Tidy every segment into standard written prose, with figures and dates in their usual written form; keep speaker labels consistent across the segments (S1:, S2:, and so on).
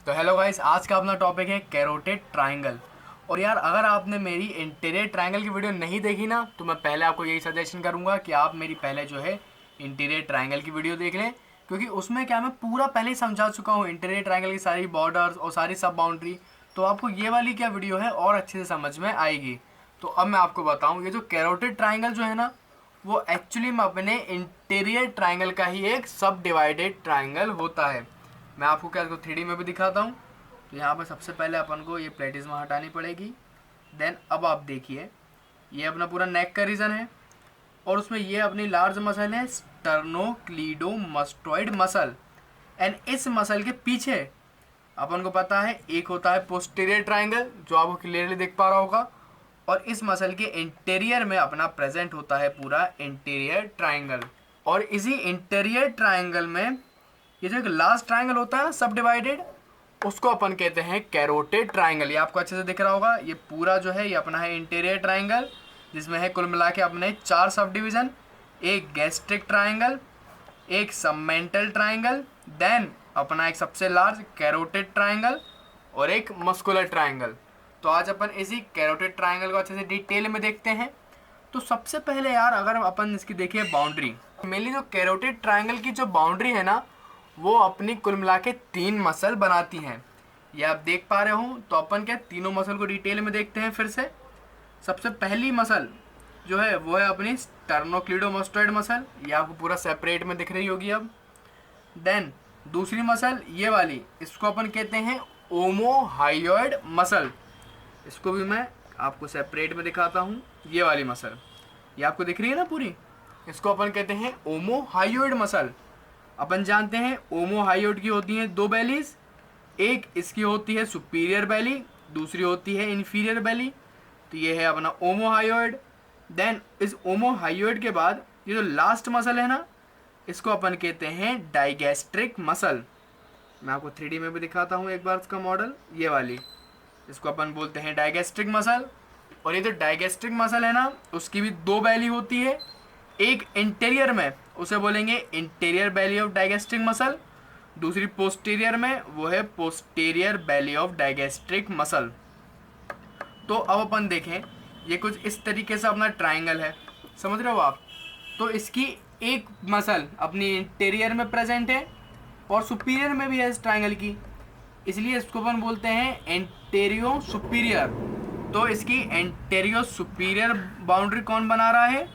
S1: तो hello guys, आज का अपना टॉपिक है कैरोटेड ट्रायंगल। और यार, अगर आपने मेरी इंटीरियर ट्रायंगल की वीडियो नहीं देखी ना, तो मैं पहले आपको यही सजेशन करूंगा कि आप मेरी पहले जो है इंटीरियर ट्रायंगल की वीडियो देख लें, क्योंकि उसमें क्या मैं पूरा पहले ही समझा चुका हूँ इंटीरियर ट्रायंगल की सारी बॉर्डर्स और सारी सब बाउंड्री। तो आपको ये वाली क्या वीडियो है और अच्छे से समझ में आएगी। तो अब मैं आपको बताऊँ, ये जो कैरोटेड ट्रायंगल जो है ना, वो एक्चुअली में अपने इंटीरियर ट्रायंगल का ही एक सब डिवाइडेड ट्रायंगल होता है। मैं आपको क्या इसको 3D में भी दिखाता हूँ। तो यहाँ पर सबसे पहले अपन को ये प्लेटिज्मा हटानी पड़ेगी। देन अब आप देखिए, ये अपना पूरा नेक का रीजन है और उसमें ये अपनी लार्ज मसल है स्टर्नोक्लीडोमास्टोइड मसल। एंड इस मसल के पीछे अपन को पता है एक होता है पोस्टीरियर ट्रायंगल, जो आपको क्लियरली दिख पा रहा होगा। और इस मसल के इंटीरियर में अपना प्रेजेंट होता है पूरा इंटीरियर ट्रायंगल। और इसी इंटीरियर ट्रायंगल में ये जो एक लास्ट ट्रायंगल होता है ना सब डिवाइडेड, उसको अपन कहते हैं कैरोटेड ट्रायंगल। ये आपको अच्छे से दिख रहा होगा। ये पूरा जो है ये अपना है इंटीरियर ट्रायंगल, जिसमें है कुल मिला के अपने 4 सब डिवीजन, एक गैस्ट्रिक ट्रायंगल, एक सबमेंटल ट्रायंगल, देन अपना एक सबसे लार्ज कैरोटेड ट्रायंगल और एक मस्कुलर ट्रायंगल। तो आज अपन इसी कैरोटेड ट्रायंगल को अच्छे से डिटेल में देखते हैं। तो सबसे पहले यार, अगर अपन इसकी देखिए बाउंड्री, मेनली जो कैरोटेड ट्रायंगल की जो बाउंड्री है ना, वो अपनी कुल मिला के 3 मसल बनाती हैं। ये आप देख पा रहे हो। तो अपन क्या तीनों मसल को डिटेल में देखते हैं फिर से। सबसे पहली मसल जो है वो है अपनी स्टर्नोक्लीडोमास्टोइड मसल। ये आपको पूरा सेपरेट में दिख रही होगी अब। देन दूसरी मसल ये वाली, इसको अपन कहते हैं ओमोहायोइड मसल। इसको भी मैं आपको सेपरेट में दिखाता हूँ। ये वाली मसल ये आपको दिख रही है ना पूरी, इसको अपन कहते हैं ओमोहायोइड मसल। अपन जानते हैं ओमोहायोइड की होती हैं 2 बेलीज, एक इसकी होती है सुपीरियर बेली, दूसरी होती है इन्फीरियर बेली। तो ये है अपना ओमोहायोइड। देन इस ओमोहायोइड के बाद ये जो लास्ट मसल है ना, इसको अपन कहते हैं डाइगैस्ट्रिक मसल। मैं आपको 3D में भी दिखाता हूँ एक बार इसका मॉडल। ये वाली, इसको अपन बोलते हैं डाइगैस्ट्रिक मसल। और ये जो डाइगैस्ट्रिक मसल है ना, उसकी भी 2 बेली होती है। एक इंटीरियर में उसे बोलेंगे interior Bailey of digastric muscle, दूसरी पोस्टीरियर में वो है posterior belly of digastric muscle. तो अब अपन देखें, ये कुछ इस तरीके से अपना ट्रायंगल है, समझ रहे हो आप। तो इसकी एक मसल अपनी इंटीरियर में प्रेजेंट है और सुपीरियर में भी है इस ट्रायंगल की, इसलिए इसको अपन बोलते हैं एंटेरियो सुपीरियर। तो इसकी एंटेरियो सुपीरियर बाउंड्री कौन बना रहा है?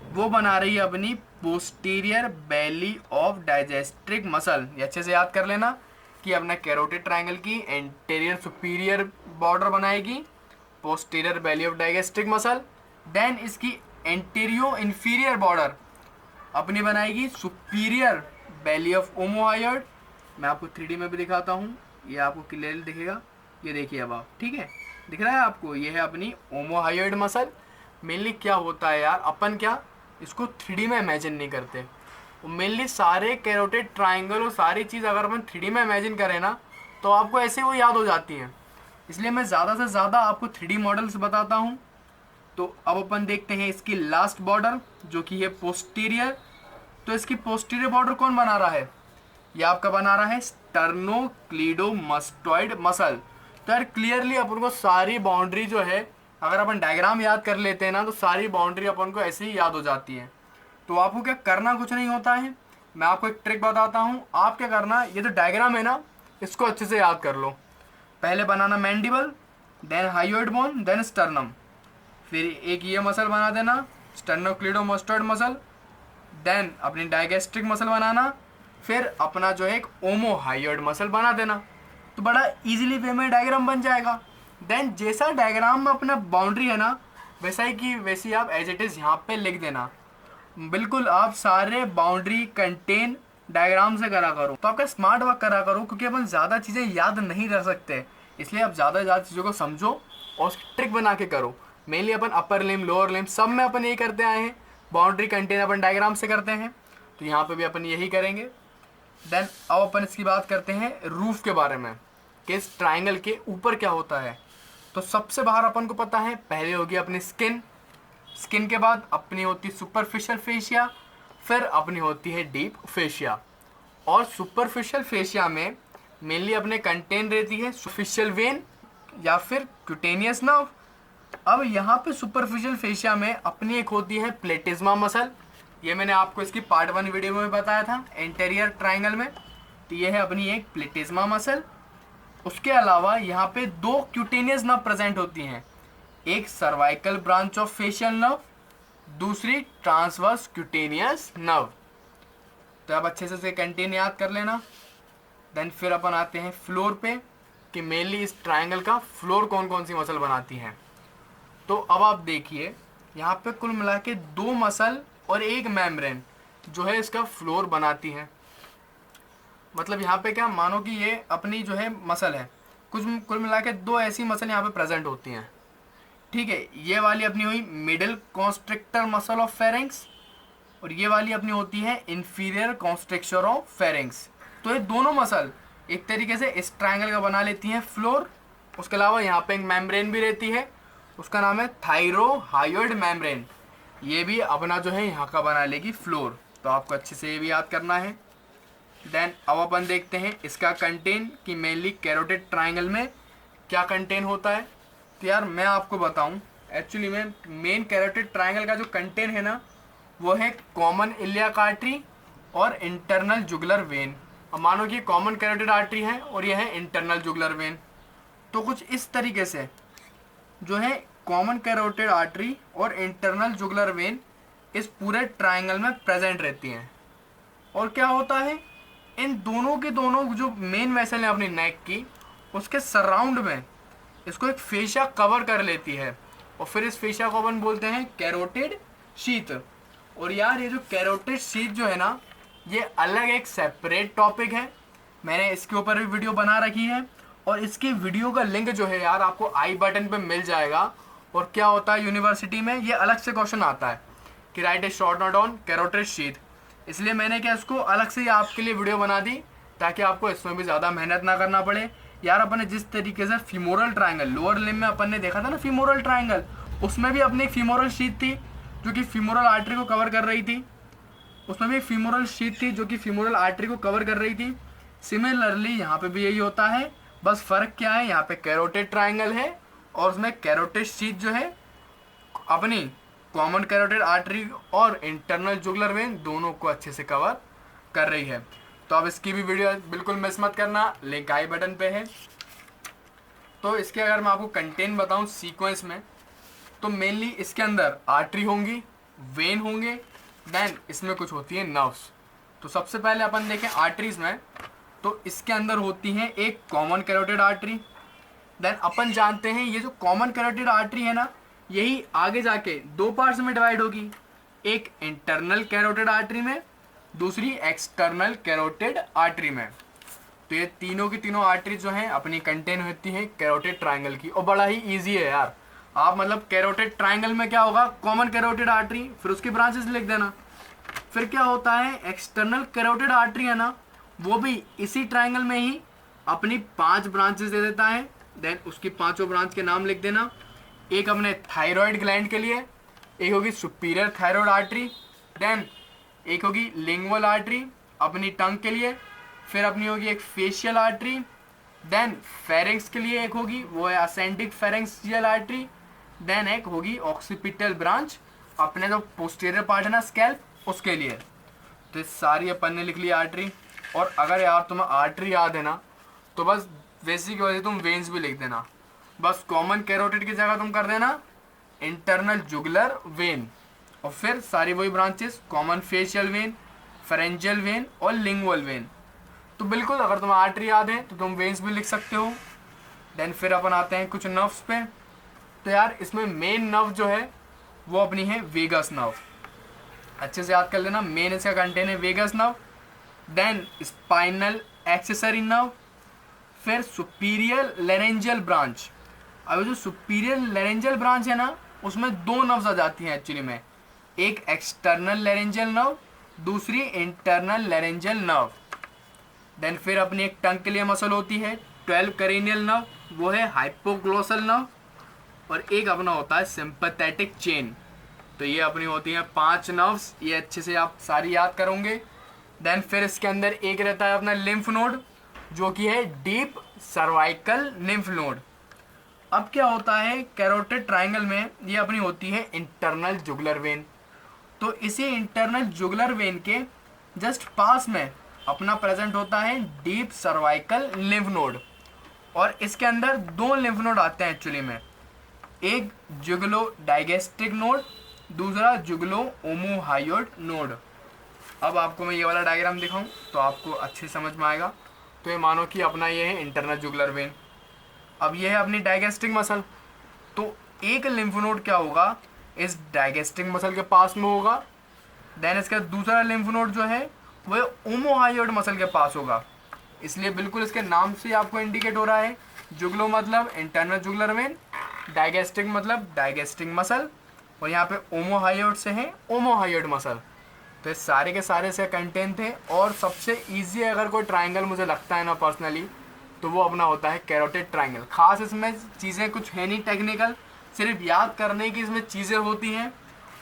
S1: वो बना रही है अपनी posterior belly of digastric muscle. ये अच्छे से याद कर लेना कि अपना कैरोटेड ट्रायंगल की एंटेरियर सुपीरियर बॉर्डर बनाएगी posterior belly of digastric muscle. Then इसकी एंटेरियो इन्फीरियर बॉर्डर अपनी बनाएगी सुपीरियर बेली ऑफ ओमोहायोइड। मैं आपको 3D में भी दिखाता हूँ, ये आपको क्लियरली दिखेगा। ये देखिए अब आप, ठीक है, दिख रहा है आपको। ये है अपनी ओमोहायोइड मसल। मेनली क्या होता है यार, अपन क्या इसको 3D में इमेजिन नहीं करते। मेनली सारे कैरोटेड ट्रायंगल और सारी चीज़ अगर अपन 3D में इमेजिन करें ना, तो आपको ऐसे वो याद हो जाती हैं। इसलिए मैं ज़्यादा से ज़्यादा आपको 3D मॉडल्स बताता हूँ। तो अब अपन देखते हैं इसकी लास्ट बॉर्डर, जो कि है पोस्टीरियर। तो इसकी पोस्टीरियर बॉर्डर कौन बना रहा है? ये आपका बना रहा है स्टर्नोक्लीडोमास्टोइड मसल। तो यार क्लियरली अपन को सारी बाउंड्री जो है, अगर अपन डायग्राम याद कर लेते हैं ना, तो सारी बाउंड्री अपन को ऐसे ही याद हो जाती है। तो आपको क्या करना कुछ नहीं होता है, मैं आपको एक ट्रिक बताता हूँ। आप क्या करना, ये जो डायग्राम है ना, इसको अच्छे से याद कर लो। पहले बनाना mandible, then hyoid bone, then sternum. फिर एक ये मसल बना देना स्टर्नोक्लीडोमास्टोइड मसल। देन अपनी डाइगैस्ट्रिक मसल बनाना, फिर अपना जो है एक ओमोहायोइड मसल बना देना। तो बड़ा इजीली वे में डायग्राम बन जाएगा। देन जैसा डायग्राम में अपना बाउंड्री है ना, वैसा ही की वैसी आप एज इट इज़ यहाँ पे लिख देना। बिल्कुल आप सारे बाउंड्री कंटेन डायग्राम से करा करो, तो आपका स्मार्ट वर्क करा करो, क्योंकि अपन ज़्यादा चीज़ें याद नहीं रख सकते। इसलिए आप ज़्यादा से ज़्यादा चीज़ों को समझो और उसकी ट्रिक बना के करो। मेनली अपन अपर लिम लोअर लिम सब में अपन यही करते आए हैं, बाउंड्री कंटेन अपन डायग्राम से करते हैं। तो यहाँ पर भी अपन यही करेंगे। देन अब अपन इसकी बात करते हैं रूफ के बारे में, कि इस ट्रायंगल के ऊपर क्या होता है। तो सबसे बाहर अपन को पता है पहले होगी अपनी स्किन, स्किन के बाद अपनी होती है सुपरफिशियल फेशिया, फिर अपनी होती है डीप फेशिया। और सुपरफिशियल फेशिया में मेनली अपने कंटेन रहती है सुपरफिशियल वेन या फिर क्यूटेनियस नर्व। अब यहाँ पे सुपरफिशियल फेशिया में अपनी एक होती है प्लेटिज्मा मसल, ये मैंने आपको इसकी पार्ट 1 वीडियो में बताया था एंटेरियर ट्राइंगल में। तो ये है अपनी एक प्लेटिज्मा मसल। उसके अलावा यहाँ पे 2 क्यूटेनियस नर्व प्रेजेंट होती हैं, एक cervical branch of facial nerve, दूसरी ट्रांसवर्स क्यूटेनियस नर्व। तो अब अच्छे से कंटेन याद कर लेना। देन फिर अपन आते हैं फ्लोर पे कि मेनली इस ट्रायंगल का फ्लोर कौन कौन सी मसल बनाती हैं। तो अब आप देखिए यहाँ पे कुल मिला के 2 मसल और एक मेम्ब्रेन जो है इसका फ्लोर बनाती हैं। मतलब यहाँ पे क्या मानो कि ये अपनी जो है मसल है, कुल मिला के 2 ऐसी मसल यहाँ पे प्रेजेंट होती हैं। ठीक है, ये वाली अपनी हुई middle constrictor muscle of pharynx और ये वाली अपनी होती है इंफीरियर कॉन्स्ट्रिक्टर ऑफ फेरिंग्स। तो ये दोनों मसल एक तरीके से इस ट्रायंगल का बना लेती हैं फ्लोर। उसके अलावा यहाँ पे एक मेम्ब्रेन भी रहती है, उसका नाम है थायरोहायोइड मेम्ब्रेन, ये भी अपना जो है यहाँ का बना लेगी फ्लोर। तो आपको अच्छे से ये भी याद करना है। देन अब अपन देखते हैं इसका कंटेन कि मेनली कैरोटिड ट्रायंगल में क्या कंटेन होता है। तो यार मैं आपको बताऊं एक्चुअली में मेन कैरोटिड ट्रायंगल का जो कंटेन है ना वो है कॉमन इलियाक आर्टरी और इंटरनल जुगुलर वेन। अब मानो कि कॉमन कैरोटिड आर्टरी है और यह है इंटरनल जुगुलर वेन। तो कुछ इस तरीके से जो है कॉमन कैरोटिड आर्टरी और इंटरनल जुगुलर वेन इस पूरे ट्रायंगल में प्रेजेंट रहती हैं। और क्या होता है, इन दोनों के दोनों जो मेन वेसल है अपनी नेक की उसके सराउंड में इसको एक फेशिया कवर कर लेती है और फिर इस फेशिया को अपन बोलते हैं कैरोटिड शीथ। और यार ये जो कैरोटिड शीथ जो है ना ये अलग एक सेपरेट टॉपिक है, मैंने इसके ऊपर भी वीडियो बना रखी है और इसकी वीडियो का लिंक जो है यार आपको आई बटन पे मिल जाएगा। और क्या होता है यूनिवर्सिटी में ये अलग से क्वेश्चन आता है कि right A short note on carotid sheath, इसलिए मैंने क्या इसको अलग से आपके लिए वीडियो बना दी ताकि आपको इसमें भी ज़्यादा मेहनत ना करना पड़े। यार अपन ने जिस तरीके से फीमोरल ट्रायंगल लोअर लिम्ब में अपन ने देखा था ना फीमोरल ट्रायंगल, उसमें भी अपनी एक फीमोरल शीथ थी जो कि फीमोरल आर्टरी को कवर कर रही थी, उसमें भी फीमोरल शीथ थी जो कि फीमोरल आर्टरी को कवर कर रही थी। सिमिलरली यहाँ पे भी यही होता है, बस फ़र्क क्या है, यहाँ पे कैरोटिड ट्रायंगल है और उसमें कैरोटिड शीथ जो है अपनी कॉमन कैरोटिड आर्टरी और इंटरनल जुगुलर वेन दोनों को अच्छे से कवर कर रही है। तो अब इसकी भी वीडियो बिल्कुल मिस मत करना, लिंक आई बटन पे है। तो इसके अगर मैं आपको कंटेंट बताऊं सीक्वेंस में तो मेनली इसके अंदर आर्टरी होंगी, वेन होंगे, देन इसमें कुछ होती है नर्व्स। तो सबसे पहले अपन देखें आर्टरीज में, तो इसके अंदर होती हैं एक कॉमन कैरोटिड आर्टरी। देन अपन जानते हैं ये जो कॉमन कैरोटिड आर्टरी है ना यही आगे जाके 2 पार्ट्स में डिवाइड होगी, एक इंटरनल कैरोटिड आर्टरी में, दूसरी एक्सटर्नल कैरोटिड आर्टरी में। तो ये तीनों की तीनों आर्टरी जो हैं अपनी कंटेन होती है कैरोटिड ट्रायंगल की। और बड़ा ही इजी है यार, आप मतलब कैरोटिड ट्रायंगल में क्या होगा, कॉमन कैरोटिड आर्टरी फिर उसकी ब्रांचेस लिख देना। फिर क्या होता है एक्सटर्नल कैरोटिड आर्टरी है ना वो भी इसी ट्रायंगल में ही अपनी 5 ब्रांचेस दे देता है। देन उसकी 5 ब्रांच के नाम लिख देना, एक अपने थायराइड ग्लैंड के लिए, एक होगी सुपीरियर थायराइड आर्टरी, देन एक होगी लिंगुअल आर्टरी अपनी टंग के लिए, फिर अपनी होगी एक फेशियल आर्टरी, देन फेरिंग्स के लिए एक होगी वो है असेंडिक फेरिंजियल आर्टरी, देन एक होगी ऑक्सीपिटल ब्रांच अपने जो पोस्टीरियर पार्ट है ना स्कैल्प उसके लिए। तो इस सारी अपन ने लिख ली आर्टरी। और अगर यार तुम्हें आर्टरी याद है ना तो बस वैसी की वजह तुम वेन्स भी लिख देना, बस कॉमन कैरोटिड की जगह तुम कर देना इंटरनल जुगुलर वेन और फिर सारी वही branches common facial vein, pharyngeal when और लिंगुअल वेन। तो बिल्कुल अगर तुम्हें आर्टरी याद है तो तुम वेन्स भी लिख सकते हो। देन फिर अपन आते हैं कुछ नर्व्स पे। तो यार इसमें मेन नर्व जो है वो अपनी है वेगस नर्व, अच्छे से याद कर लेना, मेन इसका कंटेन है vagus nerve, then spinal accessory nerve, फिर सुपीरियर लेरेंजियल ब्रांच। अब जो सुपीरियर लेरेंजियल ब्रांच है ना उसमें 2 नर्व्स आ जाती हैं एक्चुअली में, एक एक्सटर्नल लेरेंजियल नर्व, दूसरी इंटरनल लेरेंजियल नर्व। देन फिर अपनी एक टंग के लिए मसल होती है 12 करेनियल नर्व, वो है हाइपोग्लोसल नर्व, और एक अपना होता है सिंपैथेटिक चेन। तो ये अपनी होती हैं 5 नर्व्स, ये अच्छे से आप सारी याद करोगे। देन फिर इसके अंदर एक रहता है अपना लिम्फ नोड जो कि है डीप सर्वाइकल लिम्फ नोड। अब क्या होता है कैरोटिड ट्रायंगल में, ये अपनी होती है इंटरनल जुगुलर वेन। तो इसी इंटरनल जुगुलर वेन के जस्ट पास में अपना प्रेजेंट होता है डीप सर्वाइकल लिम्फ नोड। और इसके अंदर दो लिम्फ नोड आते हैं एक्चुअली में, एक जुगलो डाइगेस्ट्रिक नोड, दूसरा जुगलो ओमोहायोड नोड। अब आपको मैं ये वाला डायग्राम दिखाऊं तो आपको अच्छी समझ में आएगा। तो ये मानो कि अपना ये है इंटरनल जुगुलर वेन, अब ये है अपनी डाइगेस्ट्रिक मसल। तो एक लिम्फ नोड क्या होगा इस डाइगेस्ट्रिक मसल के पास में होगा, देन इसका दूसरा लिम्फ नोड जो है वह ओमोहायोड मसल के पास होगा। इसलिए बिल्कुल इसके नाम से आपको इंडिकेट हो रहा है, जुगलो मतलब इंटरनल जुगुलर वेन, डाइगेस्ट्रिक मतलब डाइगेस्ट्रिक मसल, और यहाँ पे ओमोहायोड से है ओमोहायोड मसल। तो ये सारे के सारे से कंटेन थे। और सबसे इजी अगर कोई ट्राइंगल मुझे लगता है ना पर्सनली, तो वो अपना होता है कैरोटिड ट्राइंगल। खास इसमें चीज़ें कुछ है नहीं टेक्निकल, सिर्फ याद करने की इसमें चीज़ें होती हैं।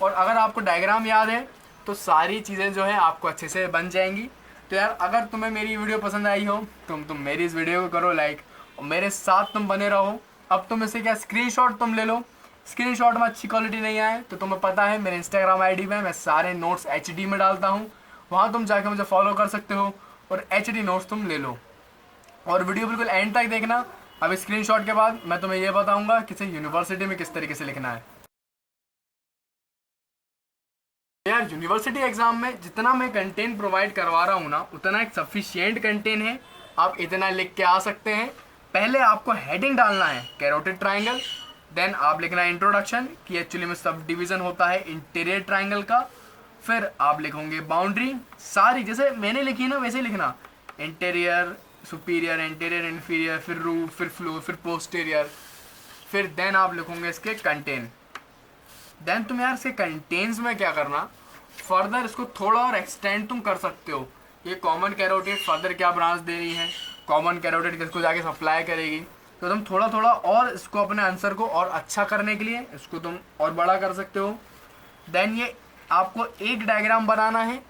S1: और अगर आपको डायग्राम याद है तो सारी चीज़ें जो है आपको अच्छे से बन जाएंगी। तो यार अगर तुम्हें मेरी वीडियो पसंद आई हो तुम मेरी इस वीडियो को करो लाइक, और मेरे साथ तुम बने रहो। अब तुम इसे क्या स्क्रीनशॉट तुम ले लो, स्क्रीनशॉट में अच्छी क्वालिटी नहीं आए तो तुम्हें पता है मेरे इंस्टाग्राम आईडी में मैं सारे नोट्स HD में डालता हूँ, वहाँ तुम जाके मुझे फॉलो कर सकते हो और HD नोट्स तुम ले लो। और वीडियो बिल्कुल एंड तक देखना। अब स्क्रीनशॉट के बाद मैं तुम्हें ये बताऊंगा कि इसे यूनिवर्सिटी में किस तरीके से लिखना है। यार यूनिवर्सिटी एग्जाम में जितना मैं कंटेंट प्रोवाइड करवा रहा हूँ ना, उतना एक सफिशिएंट कंटेंट है, आप इतना लिख के आ सकते हैं। पहले आपको हेडिंग डालना है कैरोटिड ट्राइंगल, देन आप लिखना है इंट्रोडक्शन कि एक्चुअली में सब डिवीजन होता है इंटीरियर ट्राइंगल का। फिर आप लिखोगे बाउंड्री, सारी जैसे मैंने लिखी ना वैसे लिखना, इंटीरियर सुपीरियर, इंटीरियर इन्फीरियर, फिर रूफ, फिर फ्लोर, फिर पोस्टीरियर। फिर देन आप लिखोगे इसके कंटेन। देन तुम यार इसके कंटेन्स में क्या करना, फर्दर इसको थोड़ा और एक्सटेंड तुम कर सकते हो। ये कॉमन कैरोटिड फर्दर क्या ब्रांच दे रही है, कॉमन कैरोटिड किसको जाके सप्लाई करेगी, तो तुम थोड़ा थोड़ा और इसको अपने आंसर को और अच्छा करने के लिए इसको तुम और बड़ा कर सकते हो। देन ये आपको एक डायग्राम बनाना है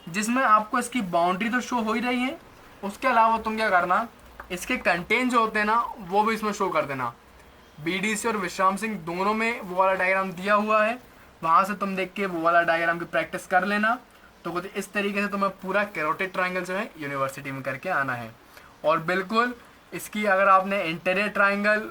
S1: जिसमें आपको इसकी बाउंड्री तो शो हो ही रही है, उसके अलावा तुम क्या करना, इसके कंटेंट जो होते हैं ना वो भी इसमें शो कर देना। BDC और विश्राम सिंह दोनों में वो वाला डायग्राम दिया हुआ है, वहाँ से तुम देख के वो वाला डायग्राम की प्रैक्टिस कर लेना। तो कुछ इस तरीके से तुम्हें पूरा कैरोटिड ट्राइंगल जो है यूनिवर्सिटी में करके आना है। और बिल्कुल इसकी अगर आपने इंटीरियर ट्राइंगल,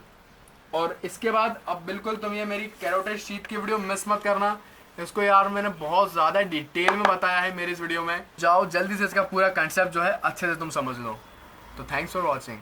S1: और इसके बाद अब बिल्कुल तुम ये मेरी कैरोटिड शीट की वीडियो मिस मत करना। इसको यार मैंने बहुत ज़्यादा डिटेल में बताया है मेरी इस वीडियो में, जाओ जल्दी से इसका पूरा कंसेप्ट जो है अच्छे से तुम समझ लो। तो थैंक्स फॉर वॉचिंग।